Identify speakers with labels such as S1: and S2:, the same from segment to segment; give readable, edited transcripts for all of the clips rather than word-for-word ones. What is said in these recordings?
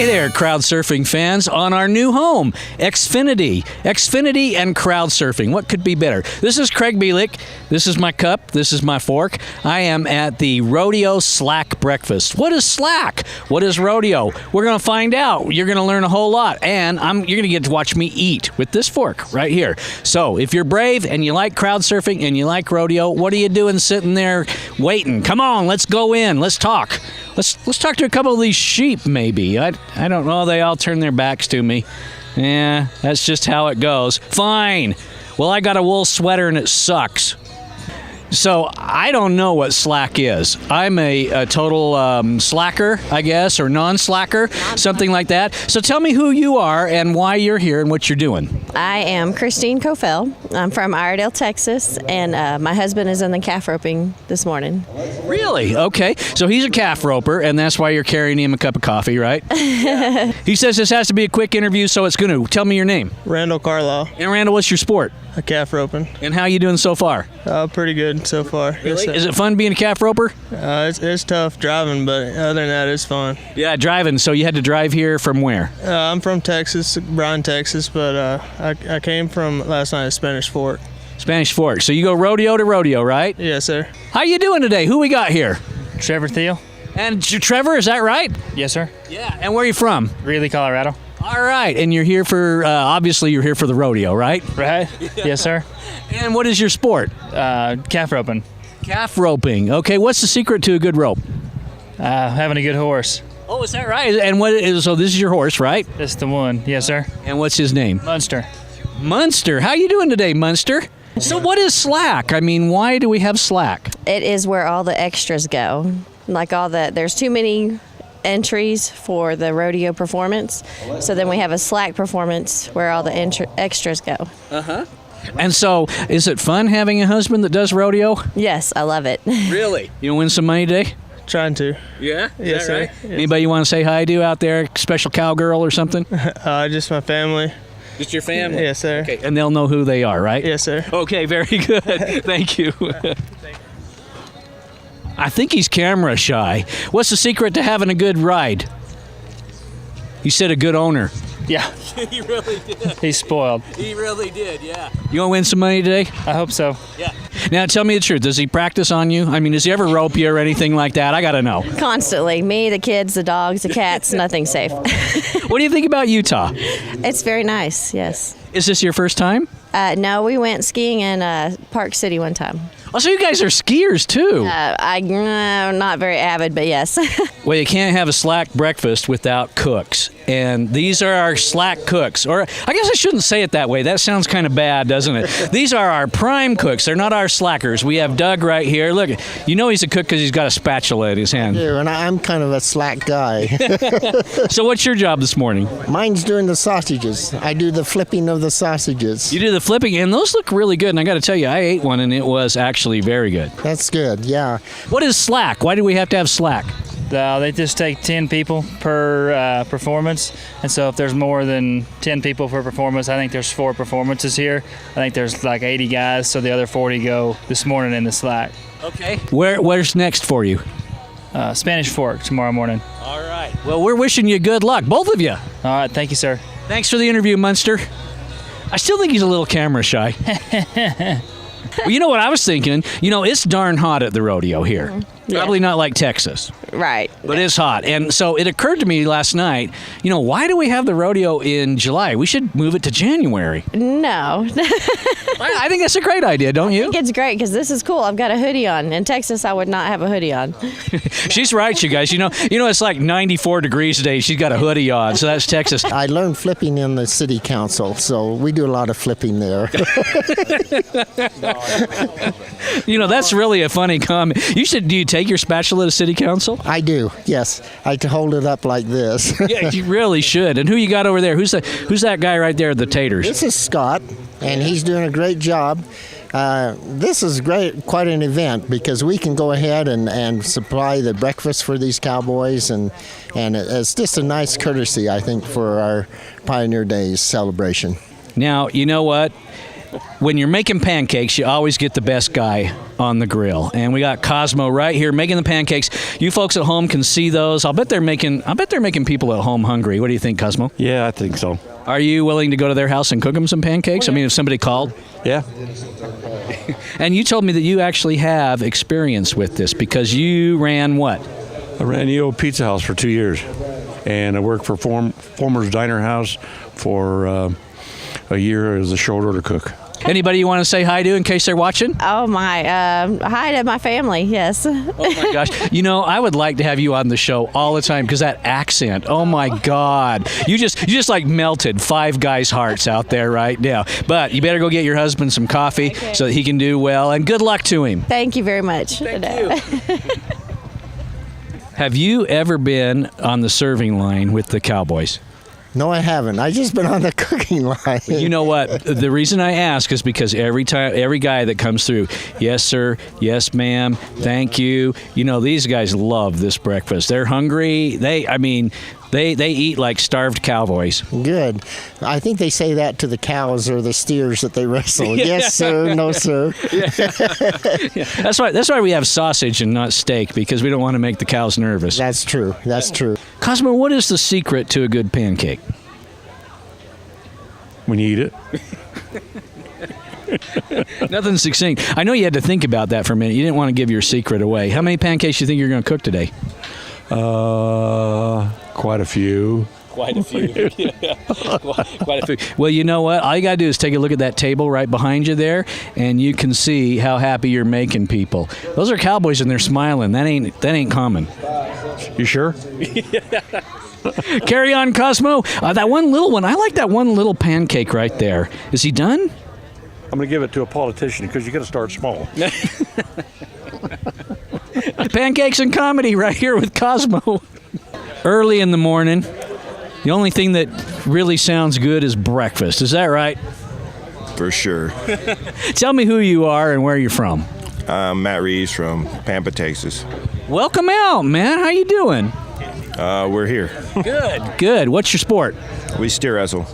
S1: Hey there, crowd surfing fans, on our new home, Xfinity. Xfinity and crowd surfing. What could be better? This is Craig Bielik. This is my cup. This is my fork. I am at the Rodeo Slack Breakfast. What is Slack? What is rodeo? We're going to find out. You're going to learn a whole lot. And you're going to get to watch me eat with this fork right here. So if you're brave and you like crowd surfing and you like rodeo, what are you doing sitting there waiting? Come on, let's go in. Let's talk. Let's talk to a couple of these sheep, maybe. I don't know. They all turn their backs to me. Yeah, that's just how it goes. Fine. Well, I got a wool sweater and it sucks. So I don't know what slack is. I'm a total slacker, I guess, or non-slacker, something like that. So tell me who you are and why you're here and what you're doing.
S2: I am Christine Cofell. I'm from Iredell, Texas, and my husband is in the calf roping this morning.
S1: Really? Okay. So he's a calf roper, and that's why you're carrying him a cup of coffee, right? He says this has to be a quick interview, so it's going to. Tell me your name.
S3: Randall Carlisle.
S1: And Randall, what's your sport?
S3: A calf roping.
S1: And how you doing so far?
S3: Pretty good so far.
S1: Really? Is it fun being a calf roper?
S3: It's tough driving, but other than that, it's fun.
S1: Yeah, driving. So you had to drive here from where?
S3: I'm from Texas, Bryan, Texas, but I came from last night at Spanish Fork.
S1: Spanish Fork. So you go rodeo to rodeo, right?
S3: Yes, sir.
S1: How you doing today? Who we got here?
S4: Trevor Thiel.
S1: And Trevor, is that right?
S4: Yes, sir.
S1: Yeah. And where are you from?
S4: Greeley, Colorado.
S1: All right. And you're here for, obviously you're here for the rodeo, right?
S4: Right. Yes, sir.
S1: And what is your sport?
S4: Calf roping.
S1: Calf roping. Okay. What's the secret to a good rope?
S4: Having a good horse.
S1: Oh, is that right? And so this is your horse, right?
S4: That's the one. Yes, sir.
S1: And what's his name?
S4: Munster.
S1: Munster. How you doing today, Munster? So what is slack? I mean, why do we have slack?
S2: It is where all the extras go. There's too many entries for the rodeo performance, so then we have a slack performance where all the extras go.
S1: And so, is it fun having a husband that does rodeo?
S2: Yes, I love it.
S1: Really? You win some money today?
S3: Trying to.
S1: Yeah?
S3: Yes, sir.
S1: Right? Anybody you want to say hi to out there? Special cowgirl or something?
S3: Just my family.
S1: Just your family?
S3: Yes, sir.
S1: Okay, and they'll know who they are, right?
S3: Yes, sir.
S1: Okay, very good. Thank you. I think he's camera shy. What's the secret to having a good ride? You said a good owner.
S4: Yeah.
S1: He really did.
S4: He's spoiled.
S1: He really did, yeah. You want to win some money today?
S4: I hope so.
S1: Yeah. Now, tell me the truth. Does he practice on you? I mean, does he ever rope you or anything like that? I got to know.
S2: Constantly. Me, the kids, the dogs, the cats, nothing's safe.
S1: What do you think about Utah?
S2: It's very nice, yes.
S1: Is this your first time?
S2: No, we went skiing in Park City one time.
S1: Oh, so you guys are skiers, too.
S2: I'm not very avid, but yes.
S1: Well, you can't have a slack breakfast without cooks. And these are our slack cooks. Or I guess I shouldn't say it that way. That sounds kind of bad, doesn't it? These are our prime cooks. They're not our slackers. We have Doug right here. Look, you know he's a cook because he's got a spatula in his hand.
S5: And I'm kind of a slack guy.
S1: So what's your job this morning?
S5: Mine's doing the sausages. I do the flipping of the sausages.
S1: You do the flipping, and those look really good. And I got to tell you, I ate one, and it was actually very good.
S5: That's good, yeah.
S1: What is slack? Why do we have to have slack?
S4: They just take 10 people per performance, and so if there's more than 10 people per performance, I think there's 4 performances here. I think there's like 80 guys, so the other 40 go this morning in the slack.
S1: Okay. Where's next for you?
S4: Spanish Fork tomorrow morning.
S1: All right. Well, we're wishing you good luck, both of you.
S4: All right, thank you, sir.
S1: Thanks for the interview, Munster. I still think he's a little camera shy. Well, you know what I was thinking? You know, it's darn hot at the rodeo here.
S2: Yeah.
S1: Probably not like Texas.
S2: Right.
S1: But it's hot. And so it occurred to me last night, you know, why do we have the rodeo in July? We should move it to January.
S2: No.
S1: I think that's a great idea, don't you?
S2: I think it's great because this is cool. I've got a hoodie on. In Texas, I would not have a hoodie on.
S1: She's right, you guys. You know, it's like 94 degrees today. She's got a hoodie on, so that's Texas.
S5: I learned flipping in the city council, so we do a lot of flipping there.
S1: You know, that's really a funny comment. Do you take your spatula to city council?
S5: I do, yes. I hold it up like this.
S1: Yeah, you really should. And who you got over there? Who's that guy right there, the taters?
S5: This is Scott, and he's doing a great job. This is quite an event because we can go ahead and supply the breakfast for these cowboys, and it's just a nice courtesy, I think, for our Pioneer Days celebration.
S1: Now, you know what? When you're making pancakes, you always get the best guy on the grill. And we got Cosmo right here making the pancakes. You folks at home can see those. I bet they're making people at home hungry. What do you think, Cosmo?
S6: Yeah, I think so.
S1: Are you willing to go to their house and cook them some pancakes? I mean, if somebody called.
S6: Yeah.
S1: And you told me that you actually have experience with this because you ran what?
S6: I ran the old pizza house for 2 years, and I worked for Former's Diner House for a year as a short order cook.
S1: Anybody you want to say hi to in case they're watching?
S2: Oh my! Hi to my family. Yes.
S1: Oh my gosh! You know, I would like to have you on the show all the time because that accent. Oh my God! You just like melted Five Guys' hearts out there right now. But you better go get your husband some coffee so that he can do well. And good luck to him.
S2: Thank you very much.
S1: Thank you. Have you ever been on the serving line with the Cowboys?
S5: No, I haven't. I just been on the cooking line.
S1: You know what? The reason I ask is because every guy that comes through, yes, sir, yes, ma'am, thank you. You know, these guys love this breakfast. They're hungry. They eat like starved cowboys.
S5: Good. I think they say that to the cows or the steers that they wrestle. Yes, sir. No, sir.
S1: Yeah. That's why we have sausage and not steak, because we don't want to make the cows nervous.
S5: That's true. That's true.
S1: Cosmo, what is the secret to a good pancake?
S6: When you eat it.
S1: Nothing succinct. I know you had to think about that for a minute. You didn't want to give your secret away. How many pancakes do you think you're going to cook today?
S6: Quite a few.
S1: Quite a few. Quite a few. Well, you know what? All you got to do is take a look at that table right behind you there, and you can see how happy you're making people. Those are cowboys, and they're smiling. That ain't common.
S6: You sure?
S1: Carry on, Cosmo. That one little one. I like that one little pancake right there. Is he done?
S6: I'm going to give it to a politician because you got to start small.
S1: Pancakes and comedy right here with Cosmo. Early in the morning. The only thing that really sounds good is breakfast. Is that right?
S7: For sure.
S1: Tell me who you are and where you're from.
S7: I'm Matt Reeves from Pampa, Texas.
S1: Welcome out, man. How you doing?
S7: We're here.
S1: Good. What's your sport?
S7: We steer wrestle.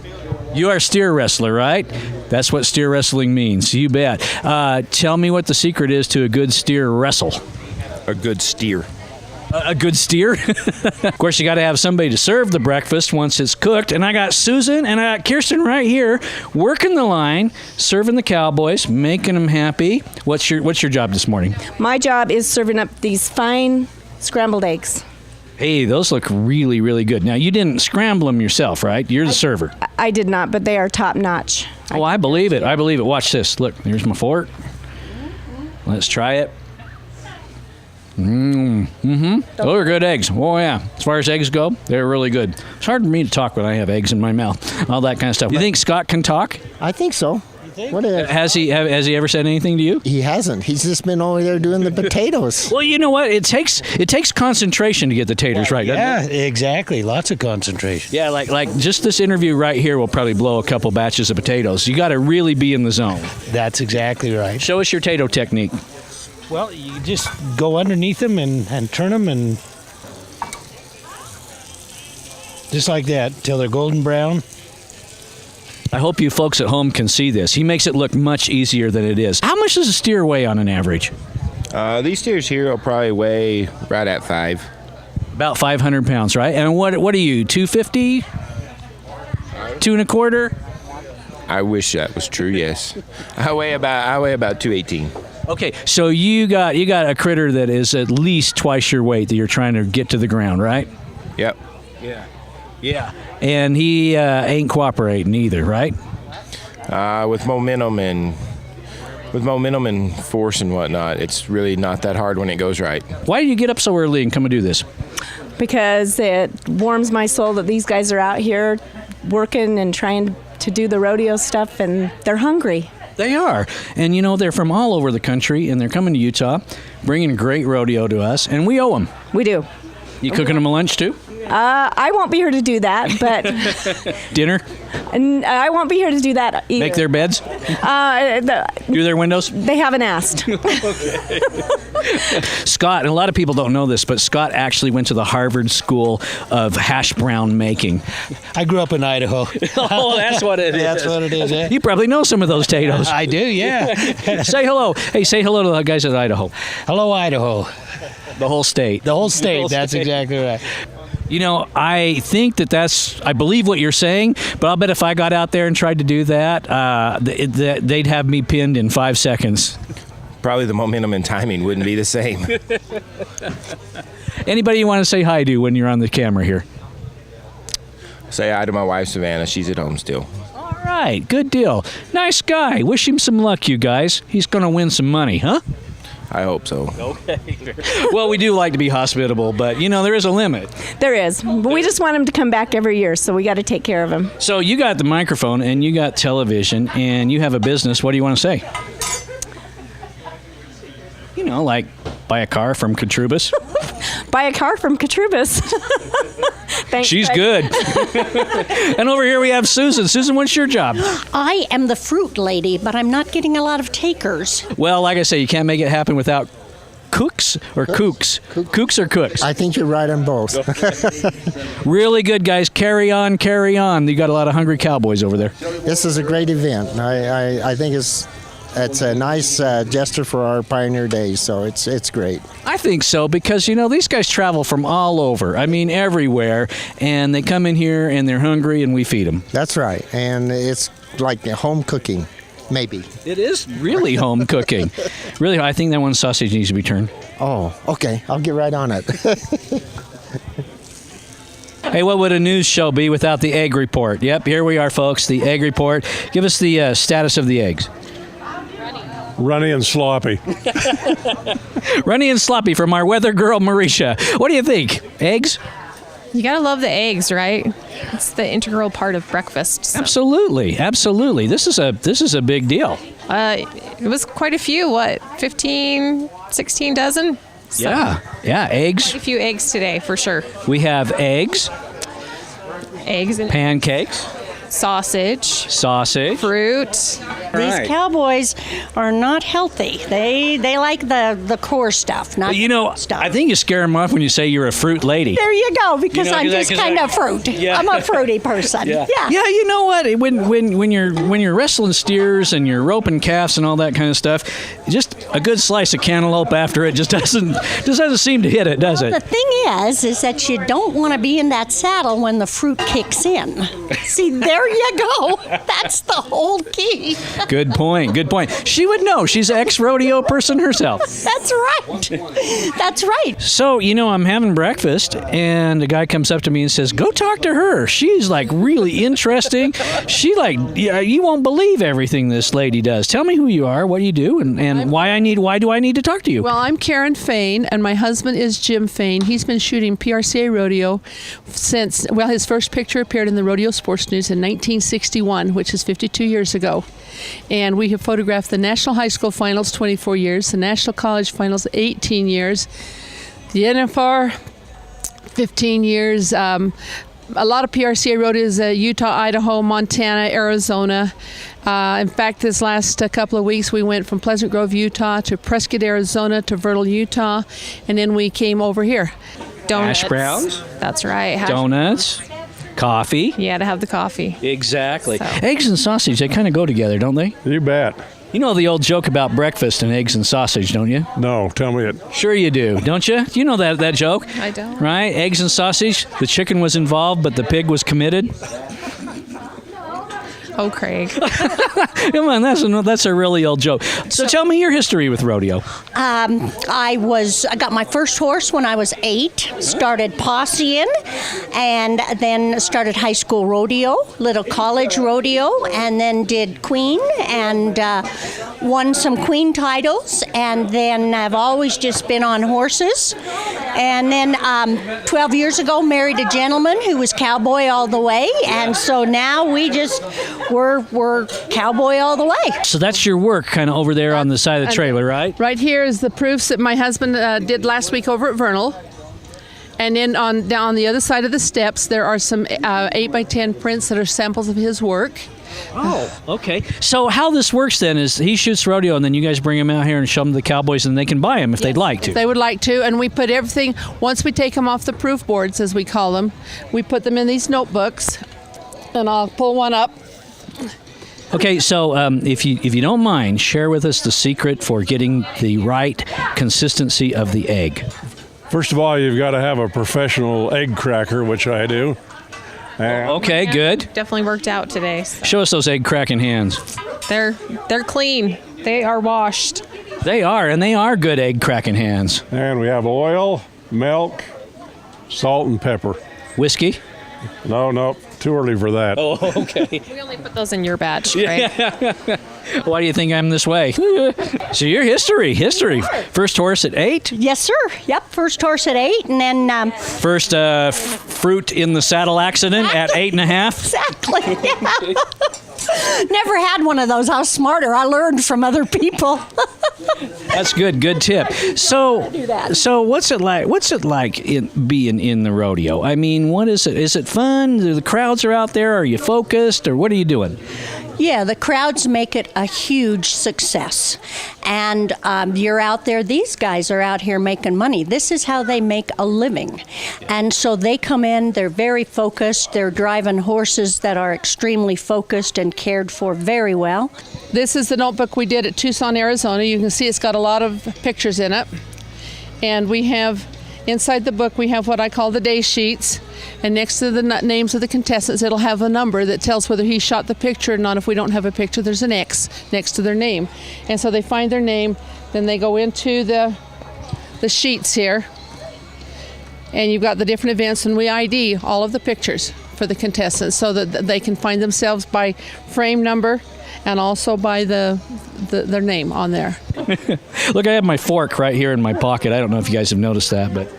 S1: You are a steer wrestler, right? That's what steer wrestling means. You bet. Tell me what the secret is to a good steer wrestle.
S7: A good steer.
S1: A good steer? Of course, you got to have somebody to serve the breakfast once it's cooked. And I got Susan and I got Kirsten right here working the line, serving the cowboys, making them happy. What's your job this morning?
S8: My job is serving up these fine scrambled eggs.
S1: Hey, those look really, really good. Now, you didn't scramble them yourself, right? You're the server.
S8: I did not, but they are top notch.
S1: Oh, I believe it. I believe it. Watch this. Look, here's my fork. Let's try it. Those are good eggs. Oh, yeah. As far as eggs go, they're really good. It's hard for me to talk when I have eggs in my mouth. All that kind of stuff. You think Scott can talk?
S5: I think so. What
S1: Has he ever said anything to you?
S5: He hasn't. He's just been over there doing the potatoes.
S1: Well, you know what? It takes concentration to get the taters right, doesn't
S9: Yeah,
S1: it?
S9: exactly. Lots of concentration.
S1: Yeah, like just this interview right here will probably blow a couple batches of potatoes. You got to really be in the zone.
S9: That's exactly right.
S1: Show us your tato technique.
S9: Well, you just go underneath them and turn them and just like that till they're golden brown.
S1: I hope you folks at home can see this. He makes it look much easier than it is. How much does a steer weigh on an average?
S7: These steers here will probably weigh right at 5.
S1: About 500 pounds, right? And what are you, 250? 2 1/4?
S7: I wish that was true. Yes, I weigh about 218.
S1: Okay, so you got a critter that is at least twice your weight that you're trying to get to the ground, right?
S7: Yep.
S1: Yeah. And he ain't cooperating either, right?
S7: With momentum and force and whatnot, it's really not that hard when it goes right.
S1: Why do you get up so early and come and do this?
S8: Because it warms my soul that these guys are out here working and trying to do the rodeo stuff, and they're hungry.
S1: They are. And, you know, they're from all over the country, and they're coming to Utah, bringing a great rodeo to us, and we owe them.
S8: We do.
S1: You cooking them a lunch, too?
S8: I won't be here to do that, but
S1: Dinner?
S8: I won't be here to do that either.
S1: Make their beds? Do their windows?
S8: They haven't asked.
S1: Scott, and a lot of people don't know this, but Scott actually went to the Harvard School of Hash Brown Making.
S9: I grew up in Idaho.
S1: Oh, that's what it is.
S9: That's what it is, yeah.
S1: You probably know some of those potatoes.
S9: I do, yeah.
S1: Say hello. Hey, say hello to the guys at Idaho.
S9: Hello, Idaho.
S1: The whole state.
S9: The whole state, that's exactly right.
S1: You know, I think I believe what you're saying, but I'll bet if I got out there and tried to do that, they'd have me pinned in 5 seconds.
S7: Probably the momentum and timing wouldn't be the same.
S1: Anybody you want to say hi to when you're on the camera here?
S7: Say hi to my wife, Savannah. She's at home still.
S1: All right, good deal. Nice guy. Wish him some luck, you guys. He's going to win some money, huh?
S7: I hope so.
S1: Okay. Well, we do like to be hospitable, but, you know, there is a limit.
S8: There is. But we just want him to come back every year, so we got to take care of him.
S1: So you got the microphone, and you got television, and you have a business. What do you want to say? You know, like buy a car from Katrubis.
S8: Buy a car from Katrubis. Thanks,
S1: She's
S8: Greg.
S1: good. And over here we have Susan. Susan, what's your job?
S10: I am the fruit lady, but I'm not getting a lot of takers.
S1: Well, like I say, you can't make it happen without cooks or kooks. Kooks or cooks?
S5: I think you're right on both.
S1: Really good, guys. Carry on, carry on. You got a lot of hungry cowboys over there.
S5: This is a great event. I think it's a nice gesture for our Pioneer Days, so it's great.
S1: I think so because, you know, these guys travel from all over. I mean, everywhere. And they come in here and they're hungry and we feed them.
S5: That's right. And it's like home cooking, maybe.
S1: It is really home cooking. Really, I think that one sausage needs to be turned.
S5: Oh, okay. I'll get right on it.
S1: Hey, what would a news show be without the egg report? Yep, here we are, folks, the egg report. Give us the status of the eggs.
S6: Runny and sloppy.
S1: Runny and sloppy from our weather girl, Marisha. What do you think? Eggs?
S11: You gotta love the eggs, right? It's the integral part of breakfast. So.
S1: Absolutely, absolutely. This is a big deal.
S11: It was quite a few. What, 15, 16 dozen? So
S1: Yeah, eggs.
S11: quite a few eggs today for sure.
S1: We have eggs,
S11: Eggs and
S1: pancakes,
S11: sausage, fruit.
S10: These cowboys are not healthy. They like the core stuff, not
S1: But you know,
S10: stuff.
S1: I think you scare them off when you say you're a fruit lady.
S10: There you go, because
S1: You know,
S10: I'm
S1: 'cause I-
S10: just
S1: 'cause
S10: kind
S1: I-
S10: of fruit.
S1: Yeah.
S10: I'm a fruity person. Yeah.
S1: Yeah, you know what? When you're wrestling steers and you're roping calves and all that kind of stuff, just a good slice of cantaloupe after it just doesn't seem to hit it, does
S10: The
S1: it?
S10: thing is that you don't want to be in that saddle when the fruit kicks in. See, there you go. That's the whole key.
S1: Good point. Good point. She would know. She's an ex-rodeo person herself.
S10: That's right. That's right.
S1: So, you know, I'm having breakfast, and a guy comes up to me and says, "Go talk to her. She's, like, really interesting. She, like, you won't believe everything this lady does. Tell me who you are, what you do, and why do I need to talk to you?"
S12: Well, I'm Karen Fain, and my husband is Jim Fain. He's been shooting PRCA rodeo since, well, his first picture appeared in the Rodeo Sports News in 1961, which is 52 years ago. And we have photographed the National High School Finals 24 years, the National College Finals 18 years, the NFR 15 years, a lot of PRCA rodeos, Utah, Idaho, Montana, Arizona. In fact, this last couple of weeks, we went from Pleasant Grove, Utah to Prescott, Arizona to Viertel, Utah, and then we came over here.
S11: Donuts.
S1: Hash browns?
S11: That's right.
S1: Donuts, coffee.
S11: You had to have the coffee.
S1: Exactly.
S11: So.
S1: Eggs and sausage, they kind of go together, don't they?
S6: You bet.
S1: You know the old joke about breakfast and eggs and sausage, don't you?
S6: No, tell me it.
S1: Sure you do, don't you? You know that joke?
S11: I don't.
S1: Right? Eggs and sausage. The chicken was involved, but the pig was committed.
S11: Oh, Craig.
S1: Come on, that's a really old joke. So tell me your history with rodeo.
S10: I got my first horse when I was 8, started posseing, and then started high school rodeo, little college rodeo, and then did queen and won some queen titles, and then I've always just been on horses. And then 12 years ago, married a gentleman who was cowboy all the way, and so now we're cowboy all the way.
S1: So that's your work kind of over there on the side of the trailer, right?
S12: Right here is the proofs that my husband did last week over at Vernal. And then down the other side of the steps, there are some 8x10 prints that are samples of his work.
S1: Oh, okay. So how this works then is he shoots rodeo, and then you guys bring him out here and show them to the cowboys, and they can buy them if they'd like to.
S12: If they would like to, and we put everything, once we take them off the proof boards, as we call them, we put them in these notebooks, and I'll pull one up.
S1: Okay, so if you don't mind, share with us the secret for getting the right consistency of the egg.
S6: First of all, you've got to have a professional egg cracker, which I do.
S1: Okay, good.
S11: Definitely worked out today. So.
S1: Show us those egg cracking hands.
S11: They're clean. They are washed.
S1: They are, and they are good egg cracking hands.
S6: And we have oil, milk, salt, and pepper.
S1: Whiskey?
S6: No, too early for that.
S1: Oh, okay.
S11: We only put those in your batch, right?
S1: Why do you think I'm this way? So your history. First horse at 8?
S10: Yes, sir. Yep, first horse at 8, and then...
S1: First fruit in the saddle accident at 8.5?
S10: Exactly. Yeah. Never had one of those. I was smarter. I learned from other people.
S1: That's good. Good tip. So what's it like? What's it like being in the rodeo? I mean, what is it? Is it fun? The crowds are out there. Are you focused, or what are you doing?
S10: Yeah, the crowds make it a huge success. And you're out there, these guys are out here making money. This is how they make a living. And so they come in, they're very focused, they're driving horses that are extremely focused and cared for very well.
S12: This is the notebook we did at Tucson, Arizona. You can see it's got a lot of pictures in it. And we have, inside the book, we have what I call the day sheets. And next to the names of the contestants, it'll have a number that tells whether he shot the picture or not. If we don't have a picture, there's an X next to their name. And so they find their name, then they go into the sheets here. And you've got the different events, and we ID all of the pictures for the contestants so that they can find themselves by frame number and also by their name on there.
S1: Look, I have my fork right here in my pocket. I don't know if you guys have noticed that, but...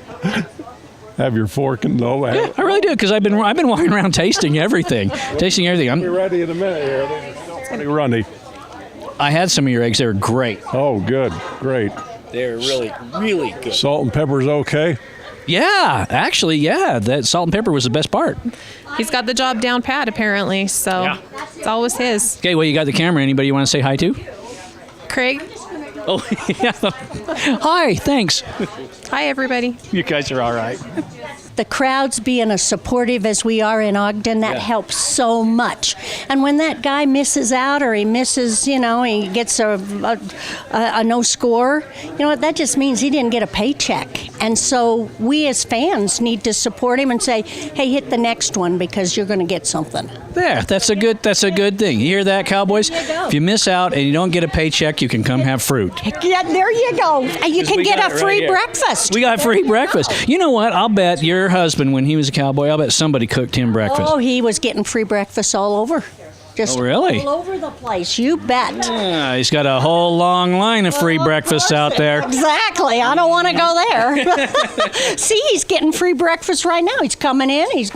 S6: Have your fork and no.
S1: Yeah, I really do, because I've been walking around tasting everything.
S6: Be ready in a minute here. These are still pretty runny.
S1: I had some of your eggs. They were great.
S6: Oh, good. Great.
S1: They're really, really good.
S6: Salt and pepper's okay?
S1: Yeah, actually, yeah. That salt and pepper was the best part.
S11: He's got the job down pat, apparently, so it's always his.
S1: Okay, well, you got the camera. Anybody you want to say hi to?
S11: Craig?
S1: Oh, yeah. Hi, thanks.
S11: Hi, everybody.
S1: You guys are all right.
S10: The crowds being as supportive as we are in Ogden, that helps so much. And when that guy misses out or he misses, he gets a no score, that just means he didn't get a paycheck. And so we as fans need to support him and say, hey, hit the next one because you're going to get something.
S1: There, that's a good thing. You hear that, Cowboys? If you miss out and you don't get a paycheck, you can come have fruit.
S10: Yeah, there you go. You can get a free breakfast.
S1: We got free breakfast. You know what? I'll bet your husband, when he was a cowboy, I'll bet somebody cooked him breakfast.
S10: Oh, he was getting free breakfast all over. Just
S1: really?
S10: all over the place. You bet.
S1: Yeah, he's got a whole long line of free breakfasts out there.
S10: Exactly. I don't want to go there. See, he's getting free breakfast right now. He's coming in. He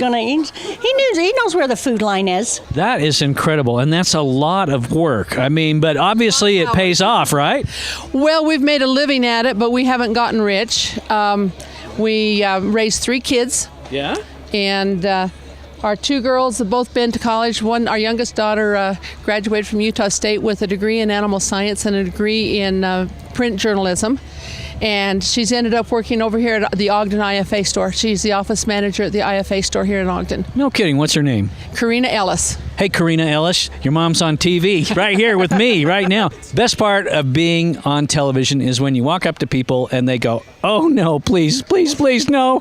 S10: knows where the food line is.
S1: That is incredible, and that's a lot of work. I mean, but obviously it pays off, right?
S12: Well, we've made a living at it, but we haven't gotten rich. We raised 3 kids.
S1: Yeah.
S12: And our 2 girls have both been to college. Our youngest daughter graduated from Utah State with a degree in animal science and a degree in print journalism. And she's ended up working over here at the Ogden IFA store. She's the office manager at the IFA store here in Ogden.
S1: No kidding. What's her name?
S12: Karina Ellis.
S1: Hey, Karina Ellis, your mom's on TV right here with me right now. Best part of being on television is when you walk up to people and they go, oh, no, please, please, please, no,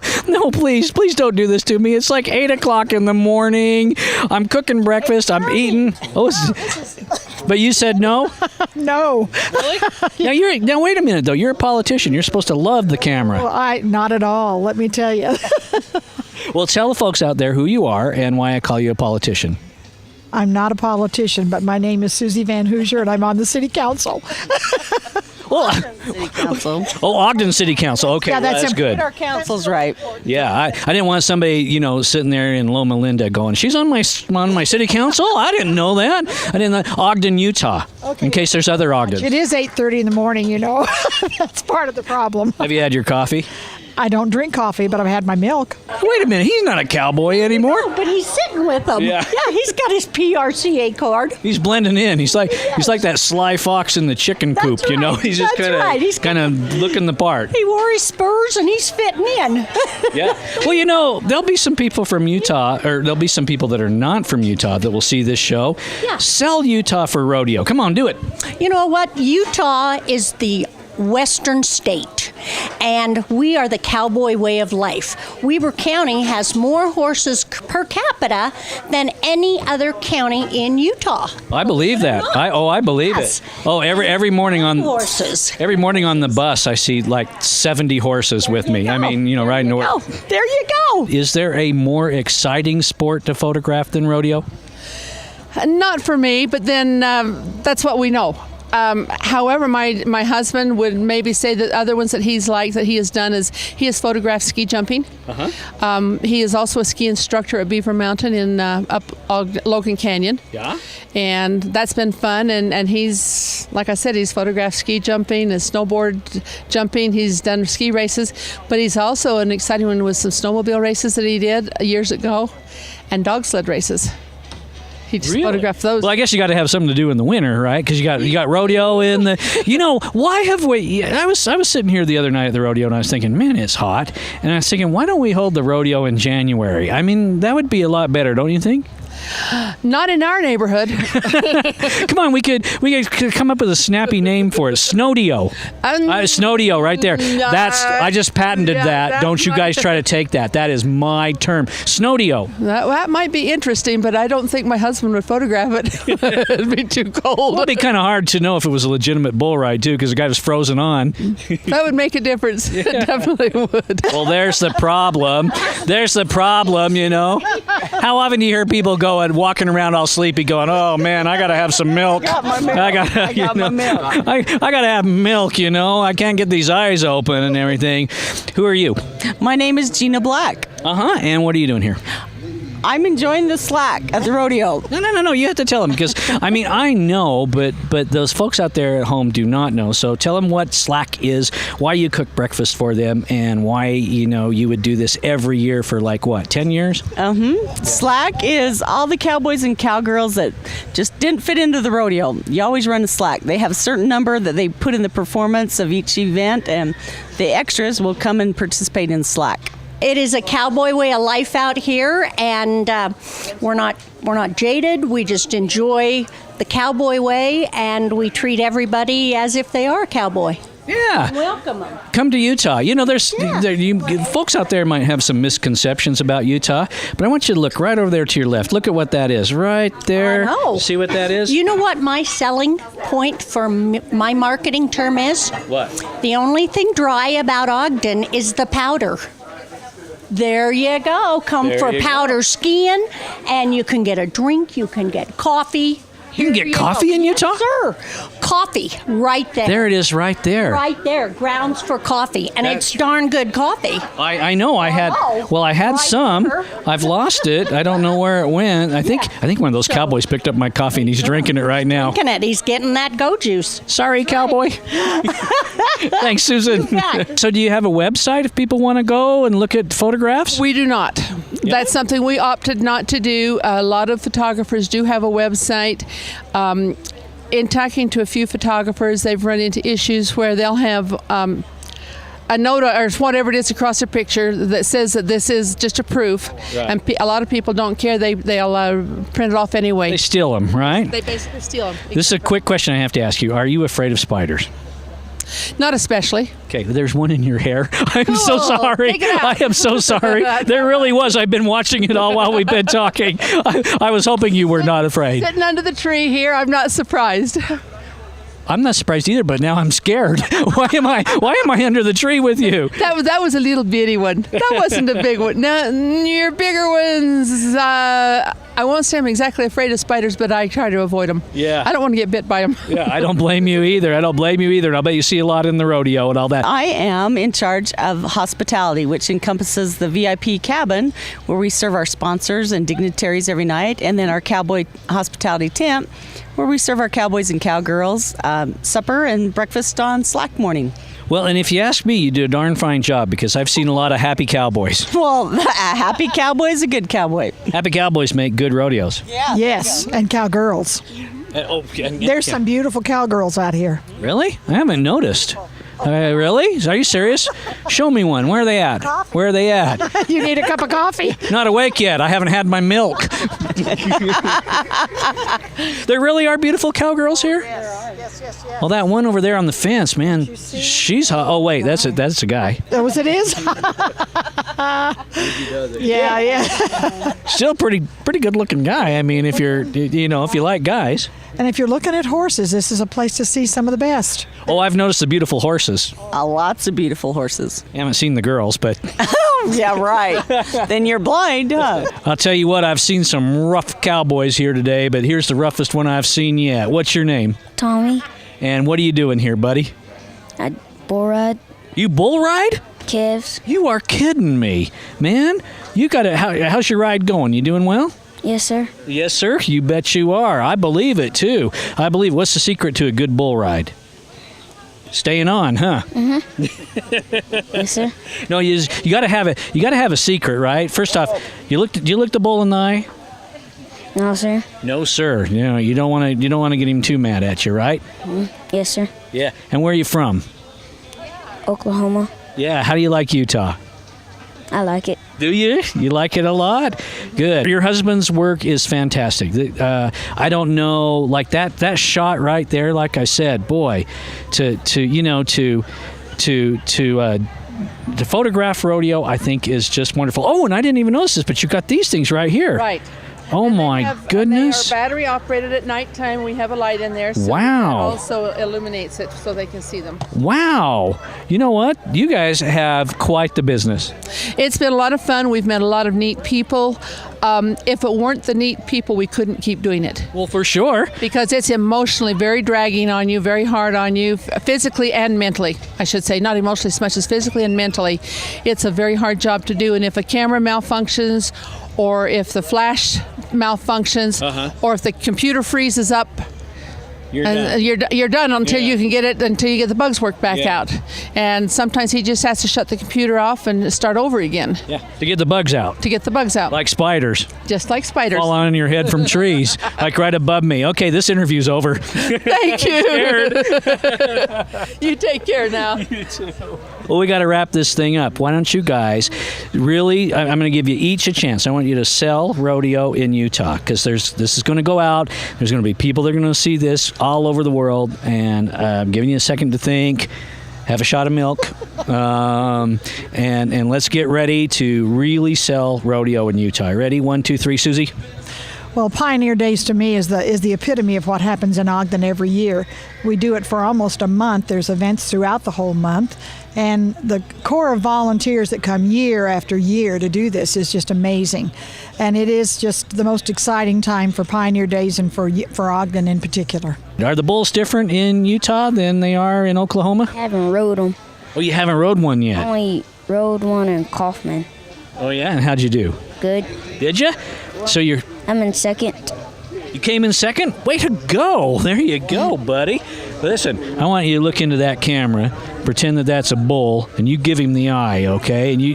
S1: please don't do this to me. It's like 8 o'clock in the morning. I'm cooking breakfast. I'm eating. Oh, but you said no?
S13: No.
S1: Really? Now, wait a minute, though. You're a politician. You're supposed to love the camera.
S13: Well, not at all, let me tell you.
S1: Well, tell the folks out there who you are and why I call you a politician.
S13: I'm not a politician, but my name is Susie Van Hoosier, and I'm on the city council.
S14: City Council.
S1: Oh, Ogden City Council. Okay,
S13: yeah,
S1: that's good.
S14: Our council's right.
S1: Yeah, I didn't want somebody, sitting there in Loma Linda going, she's on my city council? I didn't know that. I didn't know. Ogden, Utah, in case there's other Ogdens.
S13: It is 8:30 in the morning, That's part of the problem.
S1: Have you had your coffee?
S13: I don't drink coffee, but I've had my milk.
S1: Wait a minute, he's not a cowboy anymore.
S10: No, but he's sitting with them.
S1: Yeah.
S10: He's got his PRCA card.
S1: He's blending in. He's like that sly fox in the chicken coop, you know. He's just kind of looking the part.
S10: He wore his spurs and he's fitting in.
S1: Yeah. Well, you know, there'll be some people from Utah, or there'll be some people that are not from Utah that will see this show.
S10: Yeah.
S1: Sell Utah for rodeo. Come on, do it.
S10: You know what? Utah is the western state, and we are the cowboy way of life. Weber County has more horses per capita than any other county in Utah.
S1: I believe that. I believe it. Oh, every morning on
S10: horses.
S1: Every morning on the bus, I see like 70 horses with me. I mean, you know, riding to work.
S10: There you go.
S1: Is there a more exciting sport to photograph than rodeo?
S12: Not for me, but then that's what we know. However, my husband would maybe say that other ones that he has done is he has photographed ski jumping. He is also a ski instructor at Beaver Mountain in up Logan Canyon. Yeah. And that's been fun. And he's, like I said, he's photographed ski jumping and snowboard jumping. He's done ski races, but he's also an exciting one with some snowmobile races that he did years ago, and dog sled races. He just photographed those.
S1: Well, I guess you got to have something to do in the winter, right? Because you got rodeo in the. You know, why have we? I was sitting here the other night at the rodeo and I was thinking, man, it's hot, and I was thinking, why don't we hold the rodeo in January? I mean, that would be a lot better, don't you think?
S12: Not in our neighborhood.
S1: Come on, we could come up with a snappy name for it. Snowdeo. Snowdeo, right there. I just patented that. Don't you guys try to take that. That is my term. Snowdeo.
S12: That might be interesting, but I don't think my husband would photograph it. It'd be too cold.
S1: It'd be kind of hard to know if it was a legitimate bull ride too, because the guy was frozen on.
S12: That would make a difference. Yeah. It definitely would.
S1: Well, there's the problem. There's the problem. You know, how often do you hear people walking around all sleepy going, oh man, I gotta have some milk. I got my milk. I gotta have milk, you know. I can't get these eyes open and everything. Who are you?
S14: My name is Gina Black.
S1: And what are you doing here?
S14: I'm enjoying the slack at the rodeo.
S1: No. You have to tell them, because I mean, I know, but those folks out there at home do not know. So tell them what slack is, why you cook breakfast for them, and why you would do this every year for like what, 10 years?
S14: Slack is all the cowboys and cowgirls that just didn't fit into the rodeo. You always run a slack. They have a certain number that they put in the performance of each event, and the extras will come and participate in slack.
S10: It is a cowboy way of life out here, and we're not jaded. We just enjoy the cowboy way, and we treat everybody as if they are a cowboy.
S1: Yeah.
S10: Welcome them.
S1: Come to Utah. You know, folks out there might have some misconceptions about Utah, but I want you to look right over there to your left. Look at what that is right there.
S10: I know.
S1: See what that is?
S10: You know what my selling point for my marketing term is?
S1: What?
S10: The only thing dry about Ogden is the powder. There you go. Come for powder skiing, and you can get a drink. You can get coffee.
S1: You can get coffee in Utah?
S10: Sure. Coffee right there.
S1: There it is right there.
S10: Right there. Grounds for coffee. And it's darn good coffee.
S1: I know. I had some. I've lost it. I don't know where it went. I think one of those cowboys picked up my coffee and he's drinking it right now.
S10: Drinking it. He's getting that go juice.
S1: Sorry, cowboy. Thanks, Susan. So do you have a website if people want to go and look at photographs?
S12: We do not. Yeah. That's something we opted not to do. A lot of photographers do have a website. In talking to a few photographers, they've run into issues where they'll have a note or whatever it is across their picture that says that this is just a proof, right. And a lot of people don't care. They'll print it off anyway.
S1: They steal them, right?
S12: They basically steal them.
S1: This is a quick question I have to ask you. Are you afraid of spiders?
S12: Not especially.
S1: Okay, there's one in your hair. I'm so sorry. I am so sorry. There really was. I've been watching it all while we've been talking. I was hoping you were not afraid.
S12: Sitting under the tree here, I'm not surprised.
S1: I'm not surprised either, but now I'm scared. Why am I under the tree with you?
S12: That was a little bitty one. That wasn't a big one. Now, your bigger ones, I won't say I'm exactly afraid of spiders, but I try to avoid them.
S1: Yeah.
S12: I don't want to get bit by them.
S1: Yeah, I don't blame you either. And I'll bet you see a lot in the rodeo and all that.
S14: I am in charge of hospitality, which encompasses the VIP cabin, where we serve our sponsors and dignitaries every night, and then our cowboy hospitality tent, where we serve our cowboys and cowgirls supper and breakfast on slack morning.
S1: Well, and if you ask me, you do a darn fine job because I've seen a lot of happy cowboys.
S14: Well, a happy cowboy is a good cowboy.
S1: Happy cowboys make good rodeos.
S14: Yeah.
S13: Yes, and cowgirls. There's some beautiful cowgirls out here.
S1: Really? I haven't noticed. Really? Are you serious? Show me one. Where are they at? Where are they at?
S13: You need a cup of coffee?
S1: Not awake yet. I haven't had my milk. There really are beautiful cowgirls here?
S13: Yes.
S1: Well, that one over there on the fence, man, she's hot. Oh, wait, that's a guy.
S13: Oh, it is? Yeah.
S1: Still pretty good looking guy. I mean, if if you like guys.
S13: And if you're looking at horses, this is a place to see some of the best.
S1: Oh, I've noticed the beautiful horses.
S14: Lots of beautiful horses.
S1: I haven't seen the girls, but
S14: Yeah, right. Then you're blind, huh?
S1: I'll tell you what, I've seen some rough cowboys here today, but here's the roughest one I've seen yet. What's your name?
S15: Tommy.
S1: And what are you doing here, buddy?
S15: I bull ride.
S1: You bull ride?
S15: Calves.
S1: You are kidding me, man. You got it. How's your ride going? You doing well?
S15: Yes, sir.
S1: Yes, sir. You bet you are. I believe it too. I believe. What's the secret to a good bull ride? Staying on, huh?
S15: Mm-hmm. Yes, sir.
S1: No, you got to have it. You got to have a secret, right? First off, do you look the bull in the eye?
S15: No, sir.
S1: No, sir. You don't want to get him too mad at you, right?
S15: Mm-hmm. Yes, sir.
S1: Yeah. And where are you from?
S15: Oklahoma.
S1: Yeah. How do you like Utah?
S15: I like it.
S1: Do you? You like it a lot? Good. Your husband's work is fantastic. I don't know, like that shot right there. Like I said, boy, to photograph rodeo, I think is just wonderful. Oh, and I didn't even notice this, but you got these things right here.
S12: Right.
S1: Oh my goodness!
S12: They are battery operated at nighttime. We have a light in there. So
S1: Wow.
S12: It also illuminates it so they can see them.
S1: Wow. You know what? You guys have quite the business.
S12: It's been a lot of fun. We've met a lot of neat people. If it weren't the neat people, we couldn't keep doing it.
S1: Well, for sure.
S12: Because it's emotionally very dragging on you, very hard on you, physically and mentally. I should say, not emotionally as much as physically and mentally. It's a very hard job to do. And if a camera malfunctions, or if the flash malfunctions, or if the computer freezes up, you're done until you can get the bugs worked back out. And sometimes he just has to shut the computer off and start over again.
S1: Yeah, to get the bugs out. Like spiders.
S12: Just like spiders.
S1: Fall on your head from trees, like right above me. Okay, this interview's over.
S12: Thank you. You take care now.
S1: You too. Well, we got to wrap this thing up. Why don't you guys really, I'm going to give you each a chance. I want you to sell rodeo in Utah because this is going to go out. There's going to be people that are going to see this all over the world, and I'm giving you a second to think. Have a shot of milk, and let's get ready to really sell rodeo in Utah. Ready? 1, 2, 3, Susie.
S13: Well, Pioneer Days to me is the epitome of what happens in Ogden every year. We do it for almost a month. There's events throughout the whole month. And the core of volunteers that come year after year to do this is just amazing. And it is just the most exciting time for Pioneer Days and for Ogden in particular.
S1: Are the bulls different in Utah than they are in Oklahoma?
S15: I haven't rode them.
S1: Oh, you haven't rode one yet?
S15: I only rode one in Kaufman.
S1: Oh, yeah? And how'd you do?
S15: Good.
S1: Did you? So
S15: I'm in second.
S1: You came in second? Way to go. There you go, buddy. Listen, I want you to look into that camera, pretend that that's a bull, and you give him the eye, okay? You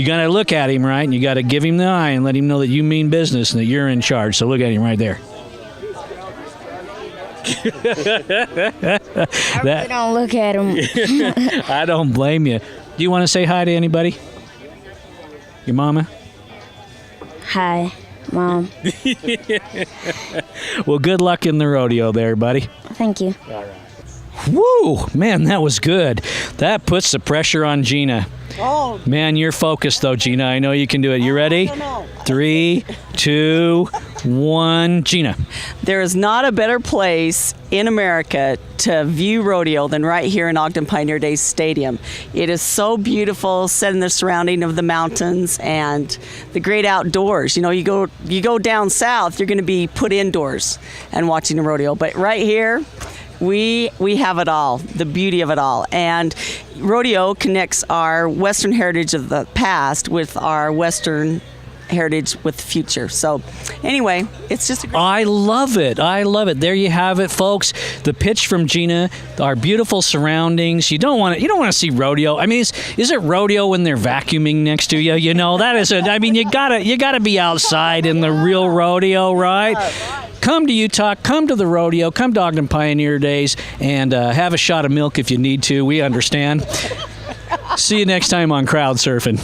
S1: got to look at him, right? And you got to give him the eye and let him know that you mean business and that you're in charge. So look at him right there.
S15: I really don't look at him.
S1: I don't blame you. Do you want to say hi to anybody? Your mama?
S15: Hi, Mom.
S1: Well, good luck in the rodeo there, buddy.
S15: Thank you.
S1: All right. Woo! Man, that was good. That puts the pressure on Gina.
S14: Oh.
S1: Man, you're focused, though, Gina. I know you can do it. You ready? 3, 2, 1. Gina.
S14: There is not a better place in America to view rodeo than right here in Ogden Pioneer Days Stadium. It is so beautiful, set in the surrounding of the mountains and the great outdoors. You know, you go down south, you're going to be put indoors and watching the rodeo. But right here, we have it all, the beauty of it all. And rodeo connects our Western heritage of the past with our Western heritage with the future. So anyway, it's just a great
S1: I love it. I love it. There you have it, folks. The pitch from Gina, our beautiful surroundings. You don't want to see rodeo. I mean, is it rodeo when they're vacuuming next to you? You know, that is it. I mean, you gotta be outside in the real rodeo, right? Come to Utah, come to the rodeo, come to Ogden Pioneer Days, and have a shot of milk if you need to. We understand. See you next time on Crowd Surfing.